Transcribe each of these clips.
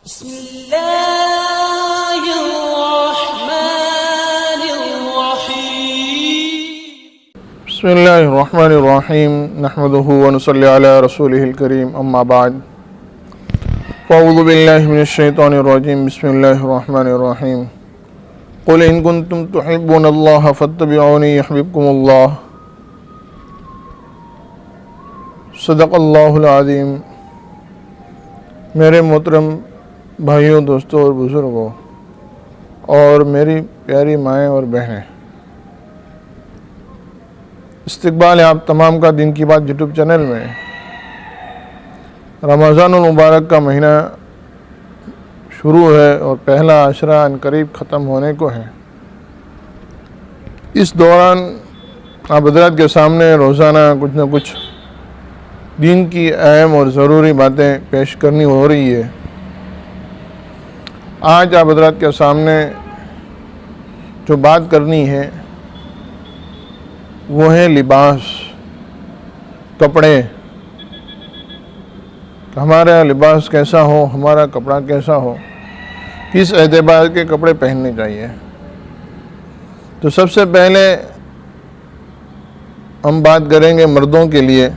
बिस्मिल्लाहिर्रहमानिर्रहीम नहमदुहु व नुसल्ली अला रसूलिहिल करीम अम्मा बाद फ़अऊज़ु बिल्लाहि मिनश्शैतानिर्रजीम बिस्मिल्लाहिर्रहमानिर्रहीम क़ुल इन कुन्तुम तुहिब्बूनल्लाह फ़त्तबिऊनी युहब्बिबकुमुल्लाह सदक़ल्लाहुल अज़ीम। मेरे मोहतरम भाइयों, दोस्तों और बुज़ुर्गों और मेरी प्यारी माएँ और बहनें, इस्तक़बाल है आप तमाम का दिन की बात यूट्यूब चैनल में। रमज़ानुल मुबारक का महीना शुरू है और पहला अशरा अनकरीब ख़त्म होने को है। इस दौरान आप हज़रात के सामने रोज़ाना कुछ न कुछ दीन की अहम और ज़रूरी बातें पेश करनी हो रही है। आज आप हज़रात के सामने जो बात करनी है वो है लिबास, कपड़े। हमारा लिबास कैसा हो, हमारा कपड़ा कैसा हो, किस एतबार के कपड़े पहनने चाहिए। तो सबसे पहले हम बात करेंगे मर्दों के लिए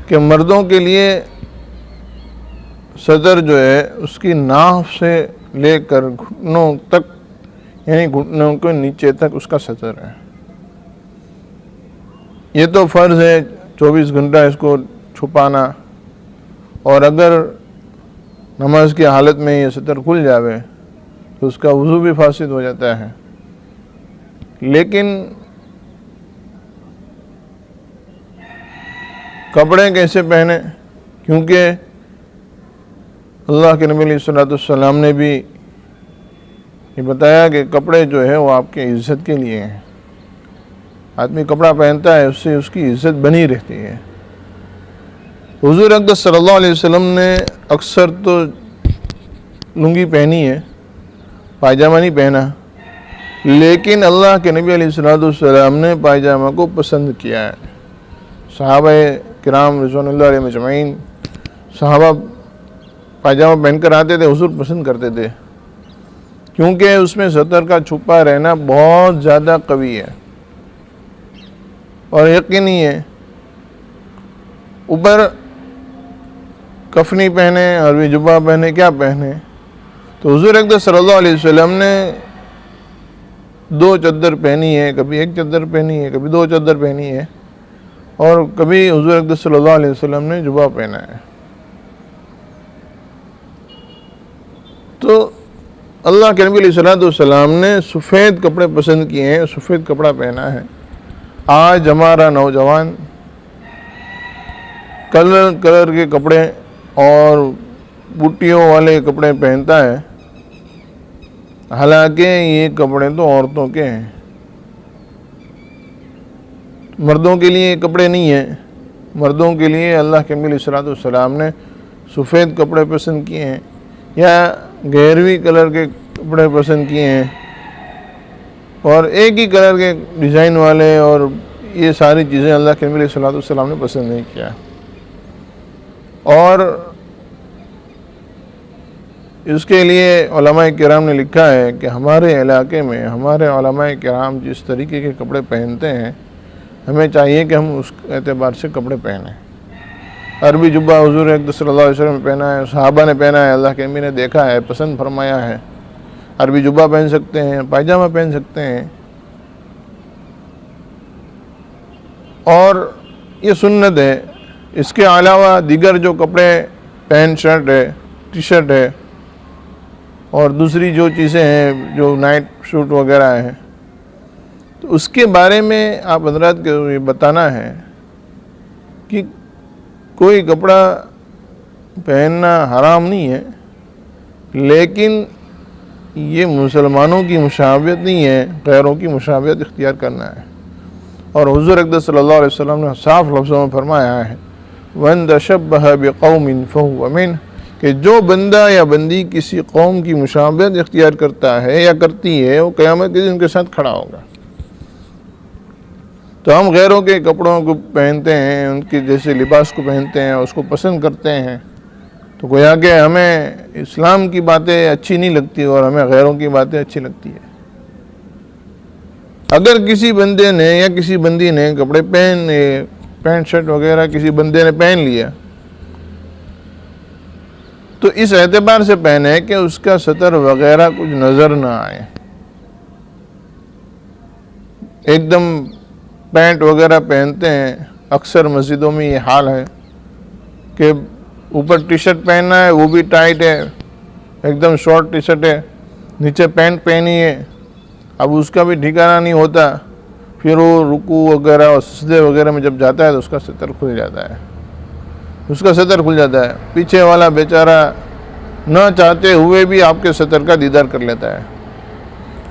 कि मर्दों के लिए सदर जो है उसकी नाफ से लेकर घुटनों तक, यानी घुटनों के नीचे तक उसका सतर है। ये तो फ़र्ज़ है 24 घंटा इसको छुपाना, और अगर नमाज की हालत में ये सतर खुल जावे तो उसका वज़ू भी फासिद हो जाता है। लेकिन कपड़े कैसे पहने, क्योंकि अल्लाह के नबी सल्लल्लाहु अलैहि वसल्लम ने भी ये बताया कि कपड़े जो है वो आपके इज़्ज़त के लिए हैं। आदमी कपड़ा पहनता है उससे उसकी इज़्ज़त बनी रहती है। हुज़ूर अक़दस सल्लल्लाहु अलैहि वसल्लम ने अक्सर तो लुंगी पहनी है, पायजामा नहीं पहना, लेकिन अल्लाह के नबी सल्लल्लाहु अलैहि वसल्लम ने पायजामा को पसंद किया है। सहाबाए किराम रिज़वानुल्लाह अलैहिम अजमईन सहाबा पायजामा पहनकर आते थे, हुज़ूर पसंद करते थे, क्योंकि उसमें सतर का छुपा रहना बहुत ज़्यादा कवी है और यकीनी है। ऊपर कफनी पहने, अरबी जुब्बा पहने, क्या पहने, तो हुज़ूर अक़दस सल्लल्लाहु अलैहि वसल्लम ने 2 चद्दर पहनी है, कभी 1 चद्दर पहनी है, कभी 2 चद्दर पहनी है, और कभी हुज़ूर अक़दस सल्लल्लाहु अलैहि वसल्लम ने जुब्बा पहना है। तो अल्लाह के नबी सल्लल्लाहु अलैहि वसल्लम ने सफ़ेद कपड़े पसंद किए हैं, सफ़ेद कपड़ा पहना है। आज हमारा नौजवान कलर कलर के कपड़े और बूटियों वाले कपड़े पहनता है, हालांकि ये कपड़े तो औरतों के हैं, मर्दों के लिए कपड़े नहीं हैं। मर्दों के लिए अल्लाह के नबी सल्लल्लाहु अलैहि वसल्लम ने सफ़ेद कपड़े पसंद किए हैं या गहरवी कलर के कपड़े पसंद किए हैं, और एक ही कलर के डिज़ाइन वाले और ये सारी चीज़ें अल्लाह के नबी सल्लल्लाहु अलैहि वसल्लम ने पसंद नहीं किया। और इसके लिए उलमाए किराम ने लिखा है कि हमारे इलाके में हमारे उलमाए किराम जिस तरीके के कपड़े पहनते हैं, हमें चाहिए कि हम उस एतबार से कपड़े पहनें। अरबी जुब्बा हुज़ूर अक़दस सल्लल्लाहु अलैहि वसल्लम ने पहना है, सहाबा ने पहना है, अल्लाह के नबी ने देखा है, पसंद फरमाया है। अरबी जुब्बा पहन सकते हैं, पायजामा पहन सकते हैं, और ये सुन्नत है। इसके अलावा दीगर जो कपड़े, पैंट शर्ट है, टी शर्ट है, और दूसरी जो चीज़ें हैं जो नाइट सूट वगैरह हैं, तो उसके बारे में आप हज़रात को ये बताना है कि कोई कपड़ा पहनना हराम नहीं है, लेकिन ये मुसलमानों की मुशाबियत नहीं है, गैरों की मुशाबियत इख्तियार करना है। और हुज़ूर अक़दस सल्लल्लाहु अलैहि वसल्लम ने साफ लफ्ज़ों में फरमाया है, मन तशब्बह बिक़ौमिन फहुव मिन, कि जो बंदा या बंदी किसी कौम की मुशाबियत इख्तियार करता है या करती है, वो क़यामत के दिन उनके साथ खड़ा होगा। तो हम गैरों के कपड़ों को पहनते हैं, उनके जैसे लिबास को पहनते हैं, उसको पसंद करते हैं, तो गोया कि हमें इस्लाम की बातें अच्छी नहीं लगती और हमें गैरों की बातें अच्छी लगती है। अगर किसी बंदे ने या किसी बंदी ने कपड़े पैंट शर्ट वगैरह किसी बंदे ने पहन लिया तो इस एतबार से पहने कि उसका सतर वगैरह कुछ नज़र ना आए। एकदम पैंट वगैरह पहनते हैं, अक्सर मस्जिदों में ये हाल है कि ऊपर टी शर्ट पहनना है वो भी टाइट है, एकदम शॉर्ट टी शर्ट है, नीचे पैंट पहनी है, अब उसका भी ठिकाना नहीं होता। फिर वो रुकू वगैरह और सजदे वगैरह में जब जाता है तो उसका सतर खुल जाता है, उसका सतर खुल जाता है। पीछे वाला बेचारा न चाहते हुए भी आपके सतर का दीदार कर लेता है।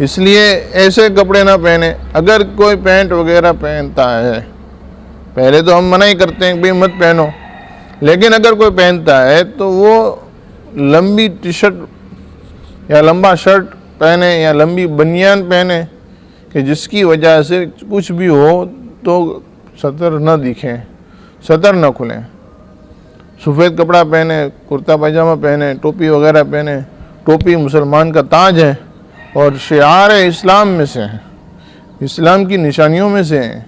इसलिए ऐसे कपड़े ना पहने। अगर कोई पैंट वगैरह पहनता है, पहले तो हम मना ही करते हैं कि भाई मत पहनो, लेकिन अगर कोई पहनता है तो वो लंबी टी शर्ट या लंबा शर्ट पहने या लंबी बनियान पहने कि जिसकी वजह से कुछ भी हो तो सतर न दिखे, सतर न खुलें। सफ़ेद कपड़ा पहने, कुर्ता पैजामा पहने, टोपी वगैरह पहने। टोपी मुसलमान का ताज है और शिआर इस्लाम में से है, इस्लाम की निशानियों में से है।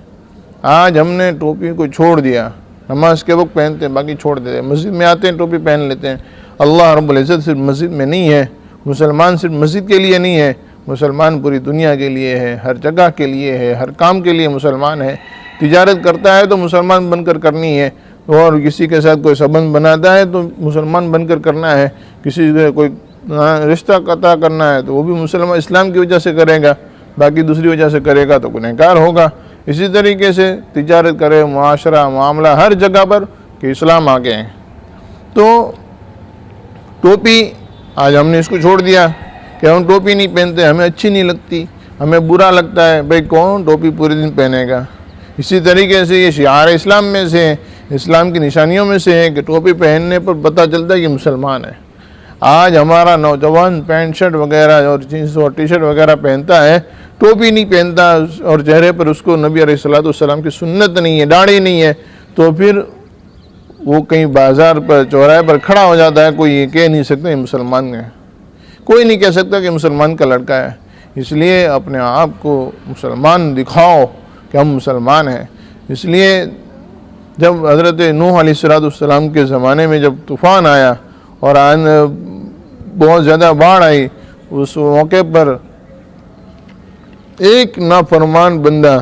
आज हमने टोपी को छोड़ दिया, नमाज के वक्त पहनते हैं, बाकी छोड़ देते हैं। मस्जिद में आते हैं टोपी पहन लेते हैं। अल्लाह रब्बुल इज़्ज़त सिर्फ मस्जिद में नहीं है, मुसलमान सिर्फ मस्जिद के लिए नहीं है, मुसलमान पूरी दुनिया के लिए है, हर जगह के लिए है, हर काम के लिए मुसलमान है। तिजारत करता है तो मुसलमान बनकर करनी है, और किसी के साथ कोई संबंध बनाता है तो मुसलमान बनकर करना है। किसी से कोई रिश्ता कता करना है तो वो भी मुसलमान इस्लाम की वजह से करेगा, बाकी दूसरी वजह से करेगा तो गुनहगार होगा। इसी तरीके से तिजारत करे, मुआशरा मामला हर जगह पर कि इस्लाम आ गए हैं। तो टोपी आज हमने इसको छोड़ दिया कि हम टोपी नहीं पहनते, हमें अच्छी नहीं लगती, हमें बुरा लगता है। भाई कौन टोपी पूरे दिन पहनेगा। इसी तरीके से ये शिआर इस्लाम में से है, इस्लाम की निशानियों में से है कि टोपी पहनने पर पता चलता है कि मुसलमान है। आज हमारा नौजवान पैंट शर्ट वगैरह और जीन्स और टी शर्ट वगैरह पहनता है, टोपी नहीं पहनता और चेहरे पर उसको नबी अलैहिस्सलाम की सुन्नत नहीं है, दाढ़ी नहीं है, तो फिर वो कहीं बाजार पर चौराहे पर खड़ा हो जाता है। कोई ये कह नहीं सकता ये मुसलमान है, कोई नहीं कह सकता कि मुसलमान का लड़का है। इसलिए अपने आप को मुसलमान दिखाओ कि हम मुसलमान हैं। इसलिए जब हज़रत नूह अलैहिस्सलाम के ज़माने में जब तूफ़ान आया और बहुत ज़्यादा बाढ़ आई, उस मौके पर एक नाफरमान बंदा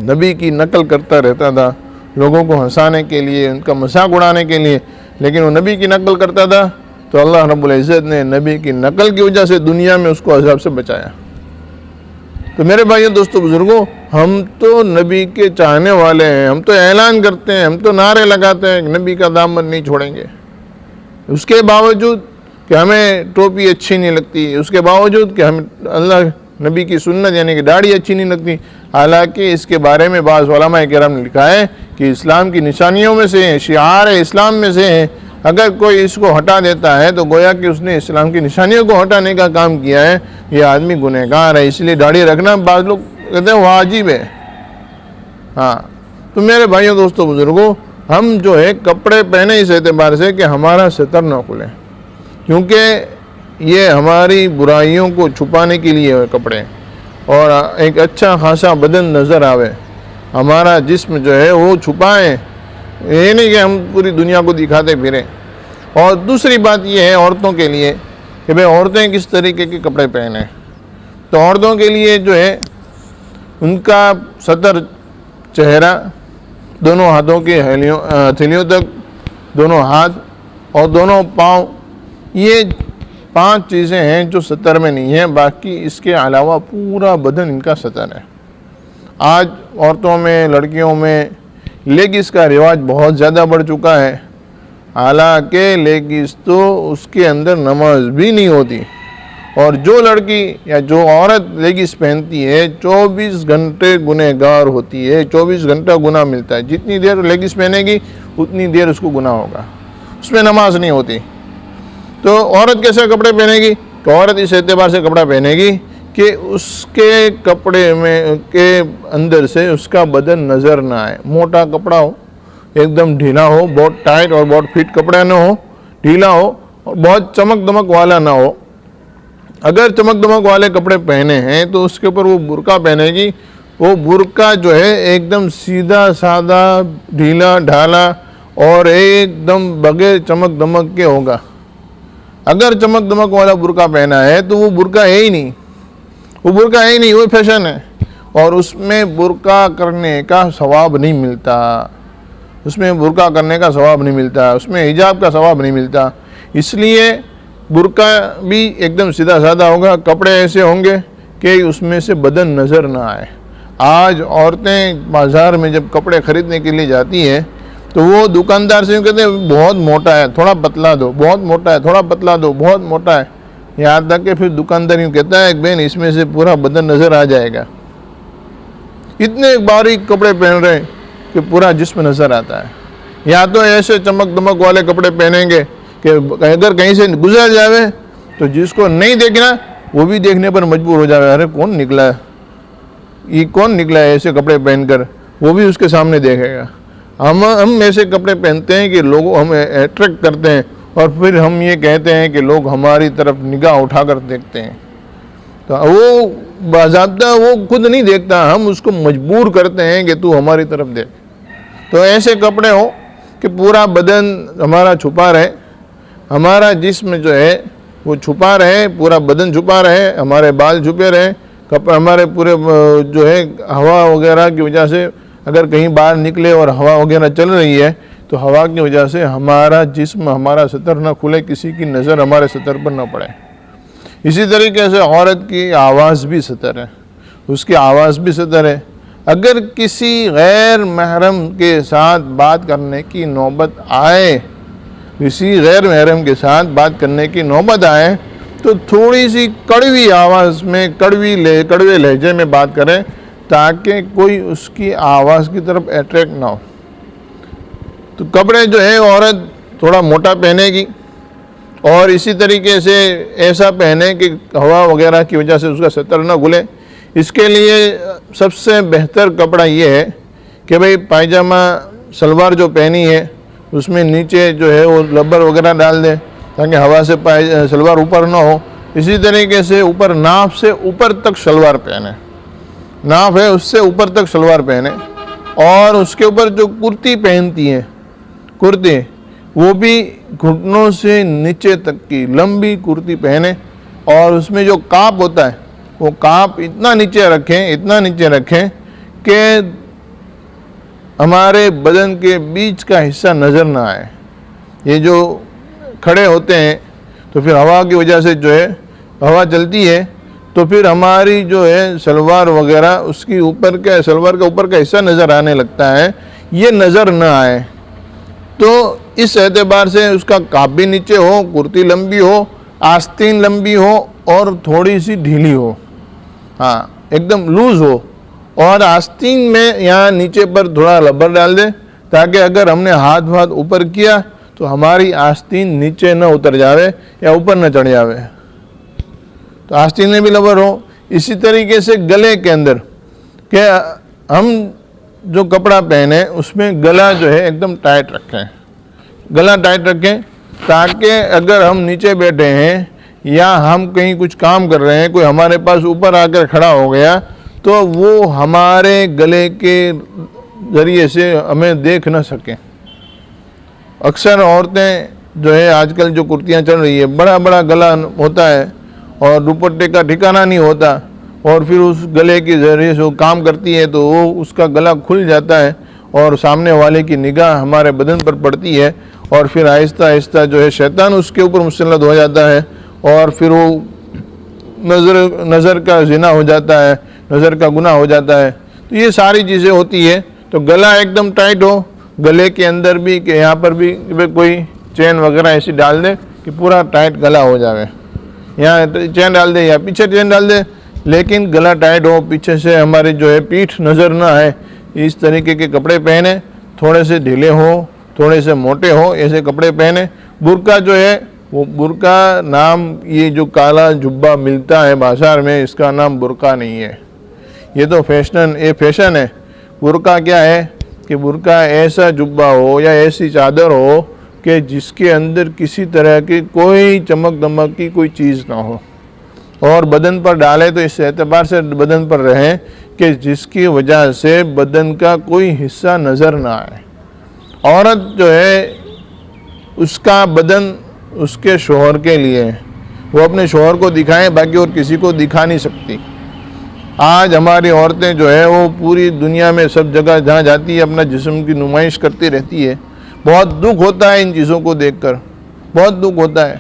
नबी की नकल करता रहता था, लोगों को हंसाने के लिए, उनका मजाक उड़ाने के लिए, लेकिन वो नबी की नकल करता था। तो अल्लाह रब्बुल इज़्ज़त ने नबी की नकल की वजह से दुनिया में उसको अज़ाब से बचाया। तो मेरे भाइयों दोस्तों बुजुर्गों, हम तो नबी के चाहने वाले हैं, हम तो ऐलान करते हैं, हम तो नारे लगाते हैं कि नबी का दामन नहीं छोड़ेंगे। उसके बावजूद कि हमें टोपी अच्छी नहीं लगती, उसके बावजूद कि हमें अल्लाह नबी की सुन्नत यानी कि दाढ़ी अच्छी नहीं लगती। हालांकि इसके बारे में बाज़ उलमा किराम ने लिखा है कि इस्लाम की निशानियों में से है, शिआर इस्लाम में से है। अगर कोई इसको हटा देता है तो गोया कि उसने इस्लाम की निशानियों को हटाने का काम किया है, ये आदमी गुनहगार है। इसलिए दाढ़ी रखना बाज़ लोग कहते हैं वाजिब है। हाँ, तो मेरे भाइयों दोस्तों बुजुर्गों, हम जो है कपड़े पहने इस एतबार से कि हमारा सतर न खुले, क्योंकि ये हमारी बुराइयों को छुपाने के लिए है कपड़े, और एक अच्छा खासा बदन नज़र आवे, हमारा जिस्म जो है वो छुपाएं, ये नहीं कि हम पूरी दुनिया को दिखाते फिरें। और दूसरी बात ये है औरतों के लिए कि भाई औरतें किस तरीके के कपड़े पहने। तो औरतों के लिए जो है उनका सतर, चेहरा, दोनों हाथों के हथेलियों तक, दोनों हाथ और दोनों पाँव, ये 5 चीज़ें हैं जो सतर में नहीं है। बाकी इसके अलावा पूरा बदन इनका सतर है। आज औरतों में, लड़कियों में लेगिस का रिवाज बहुत ज़्यादा बढ़ चुका है। हालांकि लेगिस तो उसके अंदर नमाज भी नहीं होती, और जो लड़की या जो औरत लेगिस पहनती है 24 घंटे गुनहगार होती है, 24 घंटा गुनाह मिलता है। जितनी देर लेगिस पहनेगी उतनी देर उसको गुनाह होगा, उसमें नमाज नहीं होती। तो औरत कैसे कपड़े पहनेगी? तो औरत इस एतबार से कपड़ा पहनेगी कि उसके कपड़े में के अंदर से उसका बदन नज़र ना आए। मोटा कपड़ा हो, एकदम ढीला हो, बहुत टाइट और बहुत फिट कपड़ा ना हो, ढीला हो और बहुत चमक दमक वाला ना हो। अगर चमक दमक वाले कपड़े पहने हैं तो उसके ऊपर वो बुर्का पहनेगी, वो बुर्का जो है एकदम सीधा साधा ढीला ढाला और एकदम बगैर चमक दमक के होगा। अगर चमक दमक वाला बुर्का पहना है तो वो बुर्का है ही नहीं, वो बुर्का है ही नहीं, वो फैशन है। और उसमें बुर्का करने का सवाब नहीं मिलता, उसमें बुर्का करने का सवाब नहीं मिलता, उसमें हिजाब का सवाब नहीं मिलता। इसलिए बुर्का भी एकदम सीधा साधा होगा, कपड़े ऐसे होंगे कि उसमें से बदन नज़र ना आए। आज औरतें बाज़ार में जब कपड़े ख़रीदने के लिए जाती हैं तो वो दुकानदार से कहते हैं बहुत मोटा है थोड़ा पतला दो, बहुत मोटा है थोड़ा पतला दो, बहुत मोटा है। यहाँ तक कि फिर दुकानदार यूँ कहता है बहन इसमें से पूरा बदन नज़र आ जाएगा। इतने बारीक कपड़े पहन रहे हैं कि पूरा जिस्म नज़र आता है। या तो ऐसे चमक दमक वाले कपड़े पहनेंगे कि अगर कहीं से गुजर जावे तो जिसको नहीं देखना वो भी देखने पर मजबूर हो जाए, अरे कौन निकला है, ये कौन निकला है ऐसे कपड़े पहनकर, वो भी उसके सामने देखेगा। हम ऐसे कपड़े पहनते हैं कि लोग हमें अट्रैक्ट करते हैं और फिर हम ये कहते हैं कि लोग हमारी तरफ निगाह उठाकर देखते हैं। तो वो बाज़ाब्ता वो खुद नहीं देखता, हम उसको मजबूर करते हैं कि तू हमारी तरफ देख। तो ऐसे कपड़े हो कि पूरा बदन हमारा छुपा रहे, हमारा जिस्म जो है वो छुपा रहे, पूरा बदन छुपा रहे, हमारे बाल छुपे रहे, कपड़े हमारे पूरे जो है हवा वगैरह की वजह से अगर कहीं बाहर निकले और हवा वगैरह चल रही है तो हवा की वजह से हमारा जिस्म हमारा सतर ना खुले, किसी की नज़र हमारे सतर पर ना पड़े। इसी तरीके से औरत की आवाज़ भी सतर है, उसकी आवाज़ भी सतर है। अगर किसी गैर महरम के साथ बात करने की नौबत आए, किसी गैर महरम के साथ बात करने की नौबत आए तो थोड़ी सी कड़वी आवाज़ में कड़वे लहजे में बात करें ताकि कोई उसकी आवाज़ की तरफ अट्रैक्ट ना हो। तो कपड़े जो है औरत थोड़ा मोटा पहनेगी और इसी तरीके से ऐसा पहने कि हवा वगैरह की वजह से उसका सतर ना खुले। इसके लिए सबसे बेहतर कपड़ा ये है कि भाई पायजामा सलवार जो पहनी है उसमें नीचे जो है वो रबर वगैरह डाल दें ताकि हवा से सलवार ऊपर ना हो। इसी तरीके से ऊपर नाफ से ऊपर तक सलवार पहने, नाफ है उससे ऊपर तक सलवार पहने। और उसके ऊपर जो कुर्ती पहनती हैं, कुर्ती वो भी घुटनों से नीचे तक की लंबी कुर्ती पहने और उसमें जो काप होता है वो काप इतना नीचे रखें कि हमारे बदन के बीच का हिस्सा नज़र ना आए। ये जो खड़े होते हैं तो फिर हवा की वजह से जो है हवा चलती है तो फिर हमारी जो है सलवार वगैरह उसकी ऊपर का सलवार का ऊपर का हिस्सा नज़र आने लगता है, ये नज़र ना आए। तो इस एतबार से उसका काप भी नीचे हो, कुर्ती लंबी हो, आस्तीन लंबी हो और थोड़ी सी ढीली हो, हाँ एकदम लूज़ हो। और आस्तीन में यहाँ नीचे पर थोड़ा रबर डाल दे ताकि अगर हमने हाथ ऊपर किया तो हमारी आस्तीन नीचे न उतर जावे या ऊपर न चढ़ जावे, तो आस्तीन में भी रबर हो। इसी तरीके से गले के अंदर कि हम जो कपड़ा पहने उसमें गला जो है एकदम टाइट रखें, गला टाइट रखें ताकि अगर हम नीचे बैठे हैं या हम कहीं कुछ काम कर रहे हैं, कोई हमारे पास ऊपर आकर खड़ा हो गया तो वो हमारे गले के ज़रिए से हमें देख न सकें। अक्सर औरतें जो है आजकल जो कुर्तियाँ चल रही है बड़ा बड़ा गला होता है और दुपट्टे का ठिकाना नहीं होता और फिर उस गले के ज़रिए से वो काम करती है तो वो उसका गला खुल जाता है और सामने वाले की निगाह हमारे बदन पर पड़ती है और फिर आहिस्ता आहिस्ता जो है शैतान उसके ऊपर मुसल्लत हो जाता है और फिर वो नज़र का ज़िना हो जाता है, नज़र का गुनाह हो जाता है। तो ये सारी चीज़ें होती है। तो गला एकदम टाइट हो, गले के अंदर भी कि यहाँ पर भी कोई चेन वगैरह ऐसी डाल दे कि पूरा टाइट गला हो जाए, यहाँ चेन डाल दे या पीछे चेन डाल दे लेकिन गला टाइट हो, पीछे से हमारी जो है पीठ नज़र ना आए। इस तरीके के कपड़े पहने, थोड़े से ढीले हो, थोड़े से मोटे हो, ऐसे कपड़े पहने। बुर्का जो है वो बुर्का नाम ये जो काला जुब्बा मिलता है बाज़ार में इसका नाम बुर्का नहीं है, ये तो फैशन है। बुर्का क्या है कि बुर्का ऐसा जुब्बा हो या ऐसी चादर हो कि जिसके अंदर किसी तरह की कोई चमक दमक की कोई चीज़ ना हो, और बदन पर डाले तो इस एतबार से बदन पर रहे कि जिसकी वजह से बदन का कोई हिस्सा नज़र ना आए। औरत जो है उसका बदन उसके शोहर के लिए है, वो अपने शोहर को दिखाए, बाकी और किसी को दिखा नहीं सकती। आज हमारी औरतें जो है वो पूरी दुनिया में सब जगह जहाँ जाती है अपना जिस्म की नुमाइश करती रहती है। बहुत दुख होता है इन चीज़ों को देखकर, बहुत दुख होता है।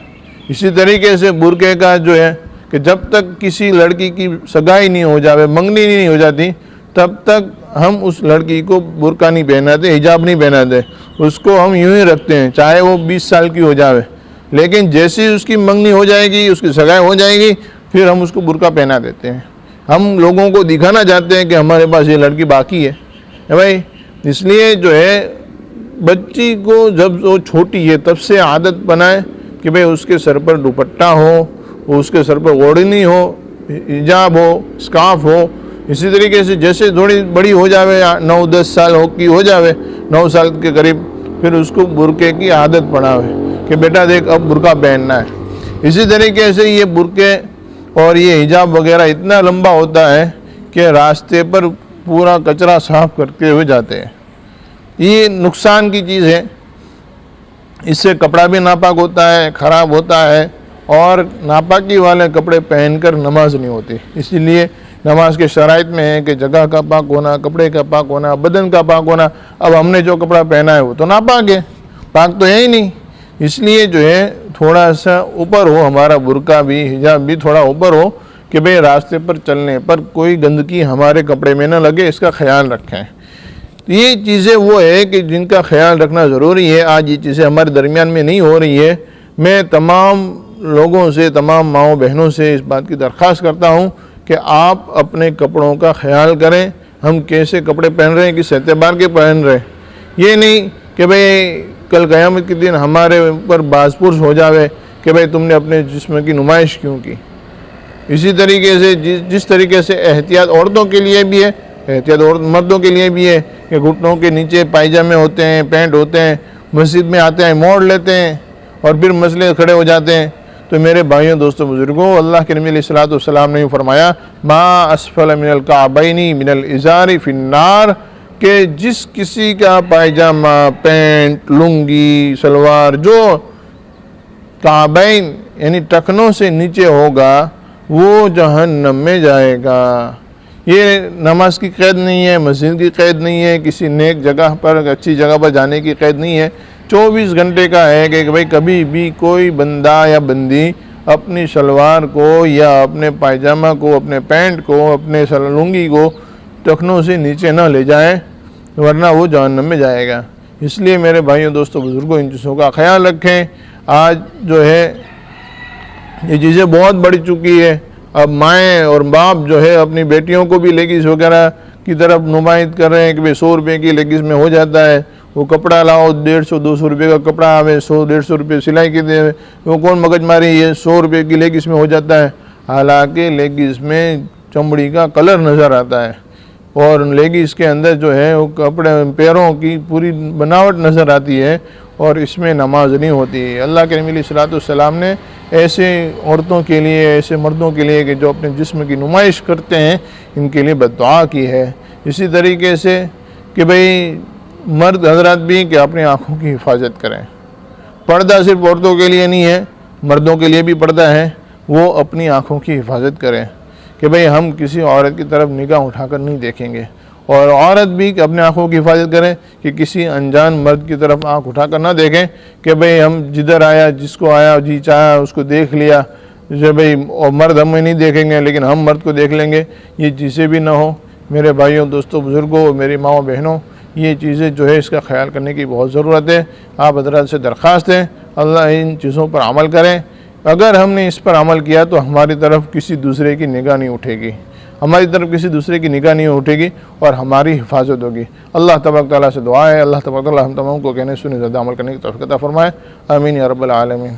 इसी तरीके से बुरके का जो है कि जब तक किसी लड़की की सगाई नहीं हो जावे, मंगनी नहीं हो जाती, तब तक हम उस लड़की को बुरका नहीं पहनाते, हिजाब नहीं पहनाते, उसको हम यूं ही रखते हैं, चाहे वो 20 साल की हो जावे। लेकिन जैसे ही उसकी मंगनी हो जाएगी, उसकी सगाई हो जाएगी, फिर हम उसको बुरका पहना देते हैं। हम लोगों को दिखाना चाहते हैं कि हमारे पास ये लड़की बाकी है भाई। इसलिए जो है बच्ची को जब वो छोटी है तब से आदत बनाए कि भाई उसके सर पर दुपट्टा हो, उसके सर पर ओढ़नी हो, हिजाब हो, स्कार्फ हो। इसी तरीके से जैसे थोड़ी बड़ी हो जावे, 9-10 साल हो जावे, 9 साल के करीब, फिर उसको बुरके की आदत पड़ावे कि बेटा देख अब बुरका पहनना है। इसी तरीके से ये बुरके और ये हिजाब वगैरह इतना लंबा होता है कि रास्ते पर पूरा कचरा साफ करते हुए जाते हैं। ये नुकसान की चीज़ है, इससे कपड़ा भी नापाक होता है, ख़राब होता है, और नापाकी वाले कपड़े पहनकर नमाज नहीं होती। इसीलिए नमाज के शराइत में है कि जगह का पाक होना, कपड़े का पाक होना, बदन का पाक होना। अब हमने जो कपड़ा पहना है वो तो नापाक है, पाक तो है ही नहीं। इसलिए जो है थोड़ा सा ऊपर हो, हमारा बुरका भी हिजाब भी थोड़ा ऊपर हो कि भाई रास्ते पर चलने पर कोई गंदगी हमारे कपड़े में न लगे, इसका ख्याल रखें। ये चीज़ें वो है कि जिनका ख्याल रखना ज़रूरी है। आज ये चीज़ें हमारे दरमियान में नहीं हो रही है। मैं तमाम लोगों से, तमाम माओ बहनों से इस बात की दरख्वास्त करता हूँ कि आप अपने कपड़ों का ख्याल करें। हम कैसे कपड़े पहन रहे हैं, किस एतबार के पहन रहे हैं। ये नहीं कि भाई कल क़यामत के दिन हमारे ऊपर बाज़पुरस हो जावे कि भाई तुमने अपने जिस्म की नुमाइश क्यों की। इसी तरीके से जिस तरीके से एहतियात औरतों के लिए भी है, एहतियात और मर्दों के लिए भी है कि घुटनों के नीचे पायजामे होते हैं, पैंट होते हैं, मस्जिद में आते हैं मोड़ लेते हैं और फिर मसले खड़े हो जाते हैं। तो मेरे भाइयों, दोस्तों, बुजुर्गों, अल्लाह के नबी अलैहिस्सलाम ने फरमाया मा अस्फल मिनल काबैनी मिनल इज़ारी फिन्नार, कि जिस किसी का पायजामा, पैंट, लुंगी, सलवार जो काबैन यानी टखनों से नीचे होगा वो जहन्नम में जाएगा। ये नमाज की क़ैद नहीं है, मस्जिद की क़ैद नहीं है, किसी नेक जगह पर, अच्छी जगह पर जाने की क़ैद नहीं है। 24 घंटे का है कि भाई कभी भी कोई बंदा या बंदी अपनी सलवार को या अपने पायजामा को, अपने पैंट को, अपने लुंगी को टखनों से नीचे ना ले जाए, वरना वो जहन्नम में जाएगा। इसलिए मेरे भाइयों, दोस्तों, बुजुर्गों, इन चीज़ों का ख्याल रखें। आज जो है ये चीज़ें बहुत बढ़ चुकी है। अब माएँ और बाप जो है अपनी बेटियों को भी लेगीज वगैरह की तरफ नुमाइंद कर रहे हैं कि भाई 100 रुपये की लेगीज में हो जाता है। वो कपड़ा लाओ, 150-200 रुपये का कपड़ा आवे, 100-150 रुपये सिलाई के दे, वो कौन मगज मारी, ये 100 रुपये की लेगीज में हो जाता है। हालांकि लेगीज में चमड़ी का कलर नज़र आता है और लेगीज के अंदर जो है वो कपड़े, पैरों की पूरी बनावट नज़र आती है और इसमें नमाज नहीं होती। अल्लाह के नबी सल्लल्लाहु ने ऐसे औरतों के लिए, ऐसे मर्दों के लिए कि जो अपने जिस्म की नुमाइश करते हैं, इनके लिए बद्दुआ की है। इसी तरीके से कि भाई मर्द हजरात भी कि अपनी आँखों की हिफाजत करें। पर्दा सिर्फ औरतों के लिए नहीं है, मर्दों के लिए भी पर्दा है। वो अपनी आँखों की हिफाजत करें कि भाई हम किसी औरत की तरफ निगाह उठाकर नहीं देखेंगे, और औरत भी अपने आँखों की हिफाजत करें कि किसी अनजान मर्द की तरफ आँख उठाकर ना देखें कि भाई हम जिधर आया, जिसको आया जी चाहा उसको देख लिया, जो भाई और मर्द हमें नहीं देखेंगे लेकिन हम मर्द को देख लेंगे। ये चीज़ें भी ना हो। मेरे भाइयों, दोस्तों, बुज़ुर्गों, मेरी माओ बहनों, ये चीज़ें जो है इसका ख्याल करने की बहुत ज़रूरत है। आप हज़रात से दरख्वास्त है अल्लाह इन चीज़ों पर अमल करें। अगर हमने इस पर अमल किया तो हमारी तरफ किसी दूसरे की निगाह नहीं उठेगी, हमारी तरफ किसी दूसरे की निगाह नहीं उठेगी और हमारी हिफाजत होगी। अल्लाह तबारक तआला से दुआ है, अल्लाह तबारक तआला हम तमाम को कहने सुने ज़्यादा अमल करने की तौफ़ीक़ अता फ़रमाए। आमीन या रब्बल आलमीन।